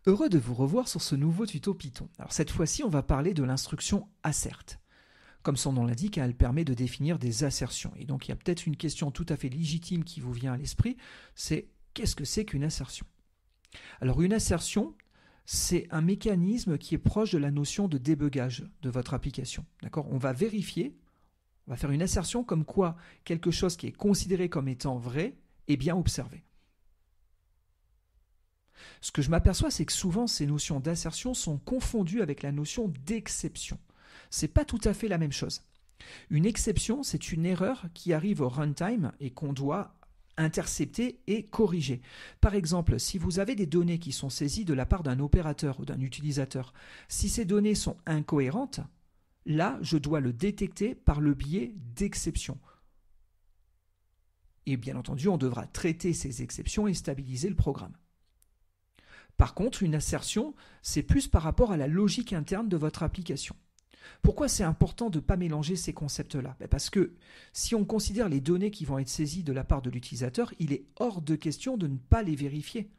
Heureux de vous revoir sur ce nouveau tuto Python. Alors cette fois-ci, on va parler de l'instruction assert. Comme son nom l'indique, elle permet de définir des assertions. Et donc il y a peut-être une question tout à fait légitime qui vous vient à l'esprit, c'est qu'est-ce que c'est qu'une assertion? Alors une assertion, c'est un mécanisme qui est proche de la notion de débugage de votre application. D'accord? On va vérifier, on va faire une assertion comme quoi quelque chose qui est considéré comme étant vrai est bien observé. Ce que je m'aperçois, c'est que souvent ces notions d'assertion sont confondues avec la notion d'exception. Ce n'est pas tout à fait la même chose. Une exception, c'est une erreur qui arrive au runtime et qu'on doit intercepter et corriger. Par exemple, si vous avez des données qui sont saisies de la part d'un opérateur ou d'un utilisateur, si ces données sont incohérentes, là, je dois le détecter par le biais d'exceptions. Et bien entendu, on devra traiter ces exceptions et stabiliser le programme. Par contre, une assertion, c'est plus par rapport à la logique interne de votre application. Pourquoi c'est important de ne pas mélanger ces concepts-là? Parce que si on considère les données qui vont être saisies de la part de l'utilisateur, il est hors de question de ne pas les vérifier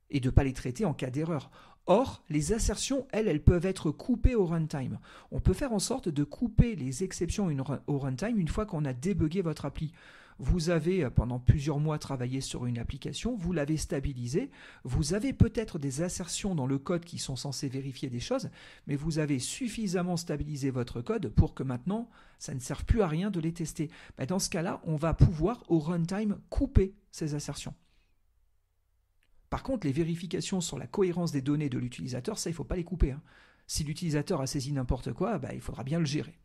et de ne pas les traiter en cas d'erreur. Or, les assertions, elles peuvent être coupées au runtime. On peut faire en sorte de couper les exceptions au runtime une fois qu'on a débugué votre appli. Vous avez pendant plusieurs mois travaillé sur une application, vous l'avez stabilisée, vous avez peut-être des assertions dans le code qui sont censées vérifier des choses, mais vous avez suffisamment stabilisé votre code pour que maintenant, ça ne serve plus à rien de les tester. Dans ce cas-là, on va pouvoir au runtime couper ces assertions. Par contre, les vérifications sur la cohérence des données de l'utilisateur, ça, il ne faut pas les couper. Si l'utilisateur a saisi n'importe quoi, il faudra bien le gérer.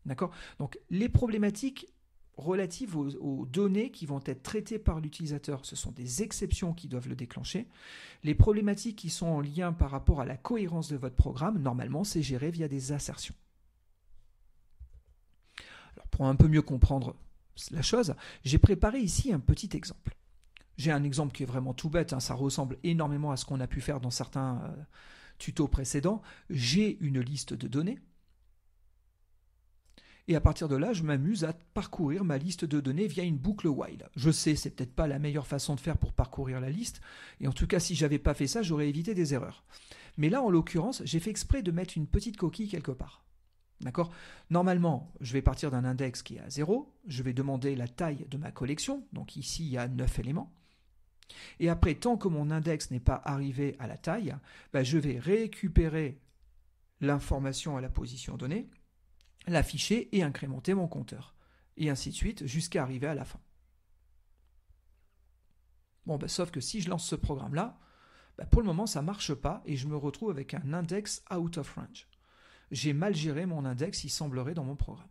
D'accord ? Donc, les problématiques relatives aux données qui vont être traitées par l'utilisateur, ce sont des exceptions qui doivent le déclencher. Les problématiques qui sont en lien par rapport à la cohérence de votre programme, normalement, c'est géré via des assertions. Alors, pour un peu mieux comprendre la chose, j'ai préparé ici un petit exemple. J'ai un exemple qui est vraiment tout bête, ça ressemble énormément à ce qu'on a pu faire dans certains tutos précédents. J'ai une liste de données. Et à partir de là, je m'amuse à parcourir ma liste de données via une boucle while. Je sais, c'est peut-être pas la meilleure façon de faire pour parcourir la liste, et en tout cas, si j'avais pas fait ça, j'aurais évité des erreurs. Mais là, en l'occurrence, j'ai fait exprès de mettre une petite coquille quelque part. D'accord ? Normalement, je vais partir d'un index qui est à 0, je vais demander la taille de ma collection, donc ici, il y a 9 éléments. Et après, tant que mon index n'est pas arrivé à la taille, je vais récupérer l'information à la position donnée, l'afficher et incrémenter mon compteur. Et ainsi de suite jusqu'à arriver à la fin. Sauf que si je lance ce programme-là, pour le moment ça ne marche pas et je me retrouve avec un index out of range. J'ai mal géré mon index, il semblerait, dans mon programme.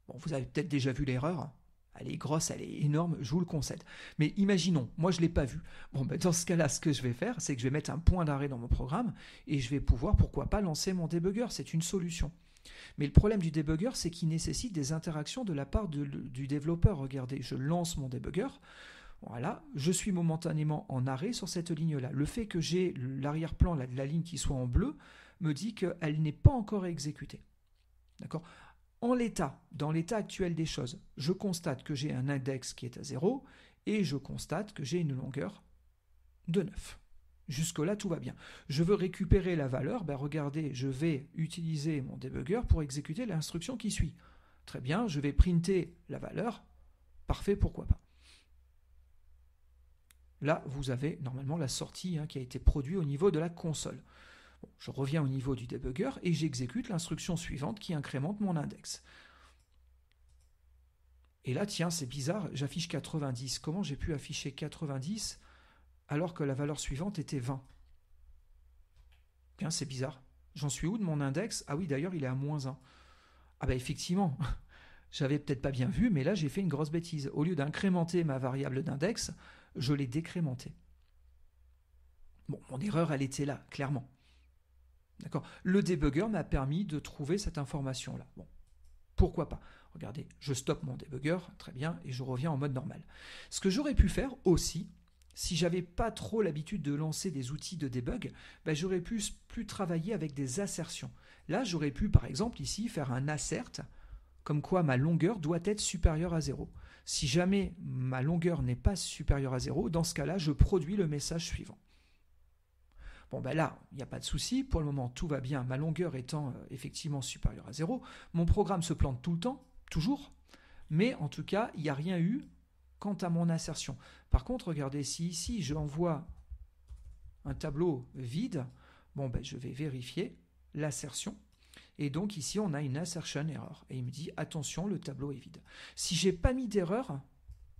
Vous avez peut-être déjà vu l'erreur. Elle est grosse, elle est énorme, je vous le concède. Mais imaginons, moi je ne l'ai pas vu. Dans ce cas-là, ce que je vais faire, c'est que je vais mettre un point d'arrêt dans mon programme et je vais pouvoir, pourquoi pas, lancer mon débugger. C'est une solution. Mais le problème du débugger, c'est qu'il nécessite des interactions de la part du développeur. Regardez, je lance mon débugger. Voilà, je suis momentanément en arrêt sur cette ligne-là. Le fait que j'ai l'arrière-plan, la ligne qui soit en bleu, me dit qu'elle n'est pas encore exécutée. D'accord ? En l'état, dans l'état actuel des choses, je constate que j'ai un index qui est à 0 et je constate que j'ai une longueur de 9. Jusque-là, tout va bien. Je veux récupérer la valeur, regardez, je vais utiliser mon débugger pour exécuter l'instruction qui suit. Très bien, je vais printer la valeur. Parfait, pourquoi pas. Là, vous avez normalement la sortie qui a été produite au niveau de la console. Je reviens au niveau du débugger et j'exécute l'instruction suivante qui incrémente mon index. Et là, tiens, c'est bizarre, j'affiche 90. Comment j'ai pu afficher 90 alors que la valeur suivante était 20? Bien, c'est bizarre. J'en suis où de mon index? Ah oui, d'ailleurs, il est à -1. Ah effectivement, j'avais peut-être pas bien vu, mais là, j'ai fait une grosse bêtise. Au lieu d'incrémenter ma variable d'index, je l'ai décrémentée. Mon erreur, elle était là, clairement. D'accord. Le débugger m'a permis de trouver cette information-là. Pourquoi pas? Regardez, je stoppe mon débugger, très bien, et je reviens en mode normal. Ce que j'aurais pu faire aussi, si j'avais pas trop l'habitude de lancer des outils de debug, j'aurais pu plus travailler avec des assertions. Là, j'aurais pu, par exemple, ici, faire un assert, comme quoi ma longueur doit être supérieure à 0. Si jamais ma longueur n'est pas supérieure à 0, dans ce cas-là, je produis le message suivant. Bon, ben là, il n'y a pas de souci. Pour le moment, tout va bien. Ma longueur étant effectivement supérieure à 0. Mon programme se plante tout le temps, toujours. Mais en tout cas, il n'y a rien eu quant à mon assertion. Par contre, regardez, si ici, j'envoie un tableau vide, bon, ben, je vais vérifier l'assertion. Et donc ici, on a une assertion error. Et il me dit, attention, le tableau est vide. Si je n'ai pas mis d'erreur,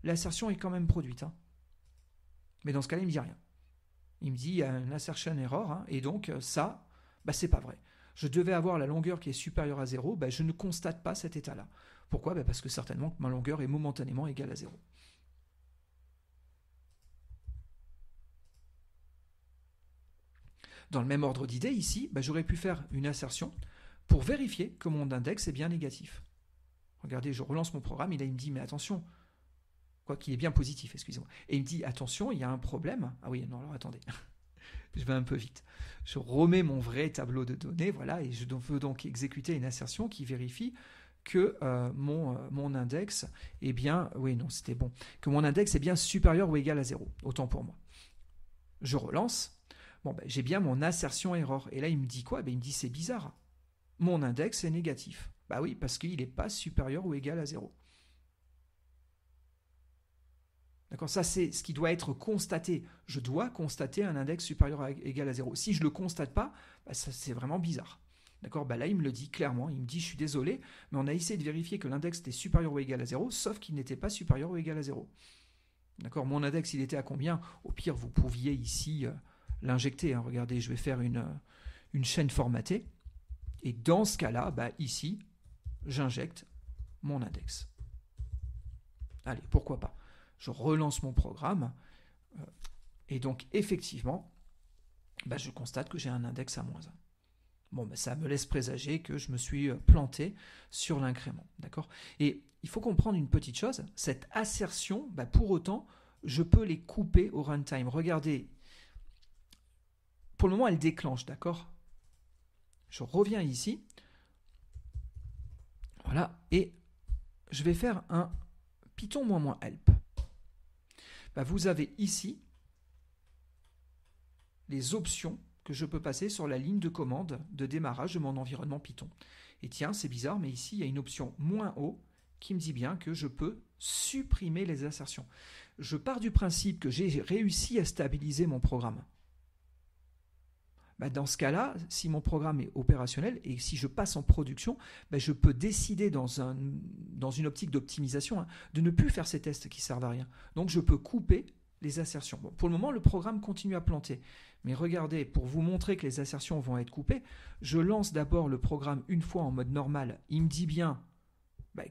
l'assertion est quand même produite. Hein. Mais dans ce cas-là, il ne me dit rien. Il me dit, il y a une assertion error. Hein, et donc, ça, bah, c'est pas vrai. Je devais avoir la longueur qui est supérieure à 0. Bah, je ne constate pas cet état-là. Pourquoi ? Bah, parce que certainement que ma longueur est momentanément égale à 0. Dans le même ordre d'idée, ici, bah, j'aurais pu faire une assertion pour vérifier que mon index est bien négatif. Regardez, je relance mon programme, et là il me dit, mais attention, quoi qu'il est bien positif, excusez-moi. Et il me dit, attention, il y a un problème. Ah oui, non, alors attendez, je vais un peu vite. Je remets mon vrai tableau de données, voilà, et je veux donc exécuter une assertion qui vérifie que mon index est bien, oui, non, c'était bon, que mon index est bien supérieur ou égal à 0, autant pour moi. Je relance. Bon, ben, j'ai bien mon assertion error. Et là, il me dit quoi ? Ben, il me dit, c'est bizarre. Mon index est négatif. Bah oui, parce qu'il n'est pas supérieur ou égal à 0. D'accord ? Ça, c'est ce qui doit être constaté. Je dois constater un index supérieur ou égal à 0. Si je ne le constate pas, bah, ça, c'est vraiment bizarre. D'accord ? Bah là, il me le dit clairement. Il me dit, je suis désolé, mais on a essayé de vérifier que l'index était supérieur ou égal à 0, sauf qu'il n'était pas supérieur ou égal à 0. D'accord ? Mon index, il était à combien ? Au pire, vous pouviez ici l'injecter. Hein. Regardez, je vais faire une chaîne formatée. Et dans ce cas-là, bah, ici, j'injecte mon index. Allez, pourquoi pas. Je relance mon programme. Et donc, effectivement, bah, je constate que j'ai un index à -1. Bon, bah, ça me laisse présager que je me suis planté sur l'incrément. D'accord ? Et il faut comprendre une petite chose. Cette assertion, bah, pour autant, je peux les couper au runtime. Regardez. Pour le moment, elle déclenche, d'accord ? Je reviens ici. Voilà. Et je vais faire un Python -help. Bah, vous avez ici les options que je peux passer sur la ligne de commande de démarrage de mon environnement Python. Et tiens, c'est bizarre, mais ici, il y a une option -O qui me dit bien que je peux supprimer les assertions. Je pars du principe que j'ai réussi à stabiliser mon programme. Bah, dans ce cas-là, si mon programme est opérationnel et si je passe en production, bah, je peux décider dans une optique d'optimisation de ne plus faire ces tests qui ne servent à rien. Donc je peux couper les assertions. Bon, pour le moment, le programme continue à planter. Mais regardez, pour vous montrer que les assertions vont être coupées, je lance d'abord le programme une fois en mode normal. Il me dit bien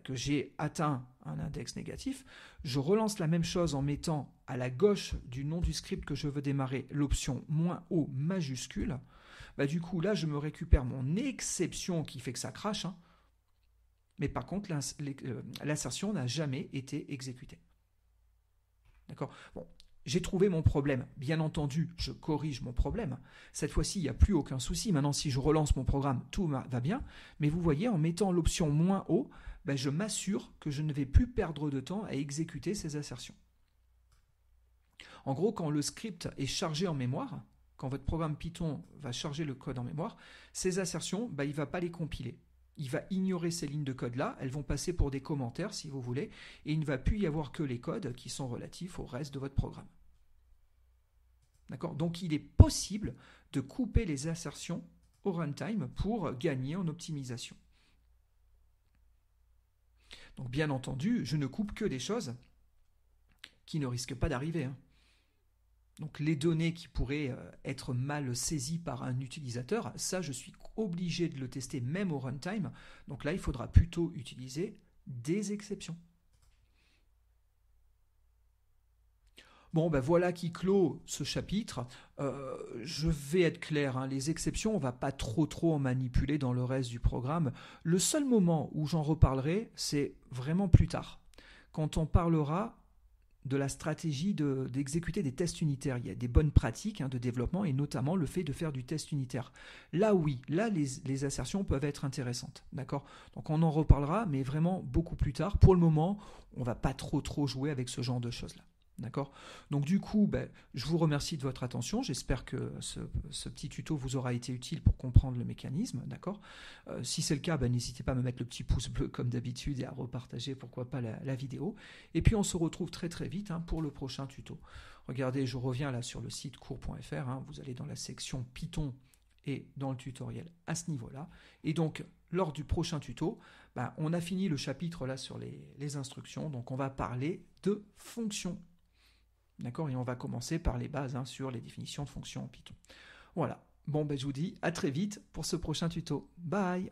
que j'ai atteint un index négatif. Je relance la même chose en mettant à la gauche du nom du script que je veux démarrer l'option -O majuscule. Du coup, là, je me récupère mon exception qui fait que ça crache. Hein. Mais par contre, l'assertion n'a jamais été exécutée. D'accord ? Bon, j'ai trouvé mon problème. Bien entendu, je corrige mon problème. Cette fois-ci, il n'y a plus aucun souci. Maintenant, si je relance mon programme, tout va bien. Mais vous voyez, en mettant l'option -O, je m'assure que je ne vais plus perdre de temps à exécuter ces assertions. En gros, quand le script est chargé en mémoire, quand votre programme Python va charger le code en mémoire, ces assertions, il ne va pas les compiler. Il va ignorer ces lignes de code-là, elles vont passer pour des commentaires si vous voulez, et il ne va plus y avoir que les codes qui sont relatifs au reste de votre programme. D'accord ? Donc il est possible de couper les assertions au runtime pour gagner en optimisation. Donc bien entendu, je ne coupe que des choses qui ne risquent pas d'arriver. Hein. Donc les données qui pourraient être mal saisies par un utilisateur, ça je suis obligé de le tester même au runtime. Donc là, il faudra plutôt utiliser des exceptions. Bon, voilà qui clôt ce chapitre. Je vais être clair, hein, les exceptions, on ne va pas trop en manipuler dans le reste du programme. Le seul moment où j'en reparlerai, c'est vraiment plus tard, quand on parlera de la stratégie d'exécuter des tests unitaires. Il y a des bonnes pratiques de développement et notamment le fait de faire du test unitaire. Là, oui, là, les assertions peuvent être intéressantes. D'accord ? Donc, on en reparlera, mais vraiment beaucoup plus tard. Pour le moment, on ne va pas trop jouer avec ce genre de choses-là. D'accord ? Donc du coup, je vous remercie de votre attention. J'espère que ce petit tuto vous aura été utile pour comprendre le mécanisme. D'accord ? Si c'est le cas, n'hésitez pas à me mettre le petit pouce bleu comme d'habitude et à repartager, pourquoi pas, la vidéo. Et puis on se retrouve très vite pour le prochain tuto. Regardez, je reviens là sur le site cours.fr. Vous allez dans la section Python et dans le tutoriel à ce niveau-là. Et donc, lors du prochain tuto, on a fini le chapitre là sur les instructions. Donc on va parler de fonctions. D'accord ? Et on va commencer par les bases sur les définitions de fonctions en Python. Voilà. Bon, je vous dis à très vite pour ce prochain tuto. Bye!